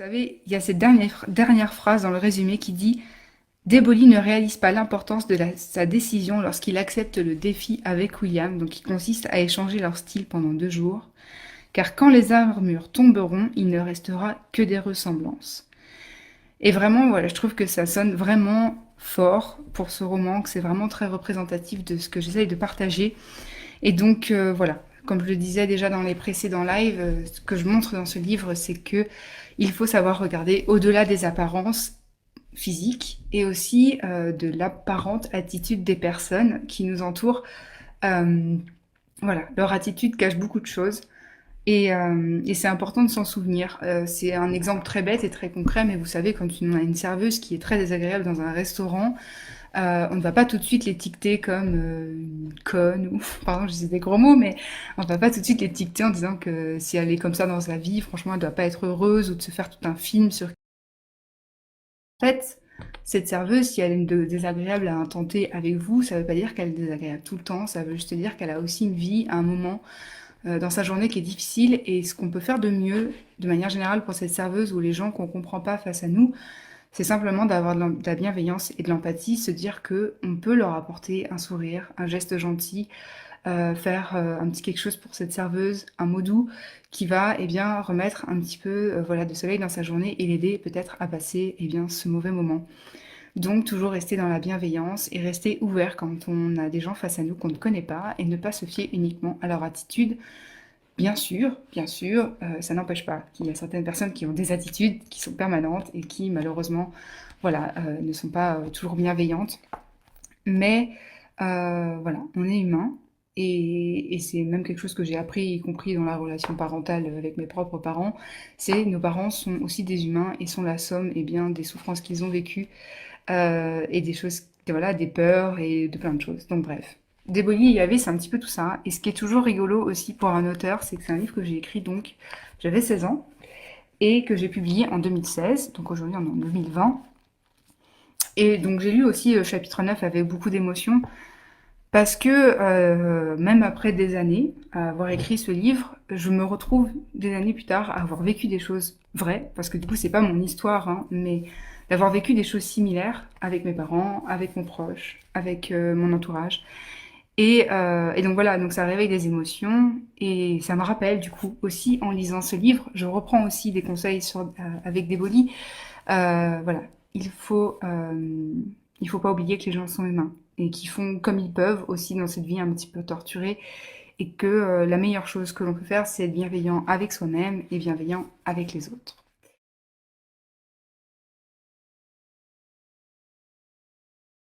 savez, il y a cette dernière phrase dans le résumé qui dit: Déboli ne réalise pas l'importance de sa décision lorsqu'il accepte le défi avec William, donc qui consiste à échanger leur style pendant 2 jours, car quand les armures tomberont, il ne restera que des ressemblances. Et vraiment, voilà, je trouve que ça sonne vraiment fort pour ce roman, que c'est vraiment très représentatif de ce que j'essaye de partager. Et donc, voilà, comme je le disais déjà dans les précédents lives, ce que je montre dans ce livre, c'est que il faut savoir regarder au-delà des apparences physique et aussi de l'apparente attitude des personnes qui nous entourent. Euh, voilà, leur attitude cache beaucoup de choses et c'est important de s'en souvenir. C'est un exemple très bête et très concret, mais vous savez, quand on a une serveuse qui est très désagréable dans un restaurant, on ne va pas tout de suite l'étiqueter comme une conne, ou pardon, je dis des gros mots, mais on ne va pas tout de suite l'étiqueter en disant que si elle est comme ça dans sa vie, franchement, elle ne doit pas être heureuse ou de se faire tout un film sur en fait, cette serveuse, si elle est désagréable à intenter avec vous, ça veut pas dire qu'elle est désagréable tout le temps, ça veut juste dire qu'elle a aussi une vie, un moment dans sa journée qui est difficile et ce qu'on peut faire de mieux, de manière générale pour cette serveuse ou les gens qu'on comprend pas face à nous, c'est simplement d'avoir de la bienveillance et de l'empathie, se dire que on peut leur apporter un sourire, un geste gentil, faire un petit quelque chose pour cette serveuse, un mot doux qui va eh bien, remettre un petit peu voilà, de soleil dans sa journée et l'aider peut-être à passer eh bien, ce mauvais moment. Donc toujours rester dans la bienveillance et rester ouvert quand on a des gens face à nous qu'on ne connaît pas et ne pas se fier uniquement à leur attitude. Bien sûr, ça n'empêche pas qu'il y a certaines personnes qui ont des attitudes qui sont permanentes et qui malheureusement voilà, ne sont pas toujours bienveillantes. Mais voilà, on est humain et c'est même quelque chose que j'ai appris, y compris dans la relation parentale avec mes propres parents, c'est nos parents sont aussi des humains et sont la somme eh bien, des souffrances qu'ils ont vécues et des choses, voilà, des peurs et de plein de choses. Donc bref. Déboli et Yavé, c'est un petit peu tout ça. Et ce qui est toujours rigolo aussi pour un auteur, c'est que c'est un livre que j'ai écrit donc, j'avais 16 ans, et que j'ai publié en 2016, donc aujourd'hui on est en 2020. Et donc j'ai lu aussi chapitre 9 avec beaucoup d'émotion, parce que même après des années à avoir écrit ce livre, je me retrouve des années plus tard à avoir vécu des choses vraies, parce que du coup c'est pas mon histoire, hein, mais d'avoir vécu des choses similaires avec mes parents, avec mon proche, avec mon entourage. Et donc voilà, donc ça réveille des émotions et ça me rappelle du coup aussi en lisant ce livre, je reprends aussi des conseils avec des bolis. Voilà, il faut, euh, il faut pas oublier que les gens sont humains et qu'ils font comme ils peuvent aussi dans cette vie un petit peu torturée et que la meilleure chose que l'on peut faire, c'est être bienveillant avec soi-même et bienveillant avec les autres.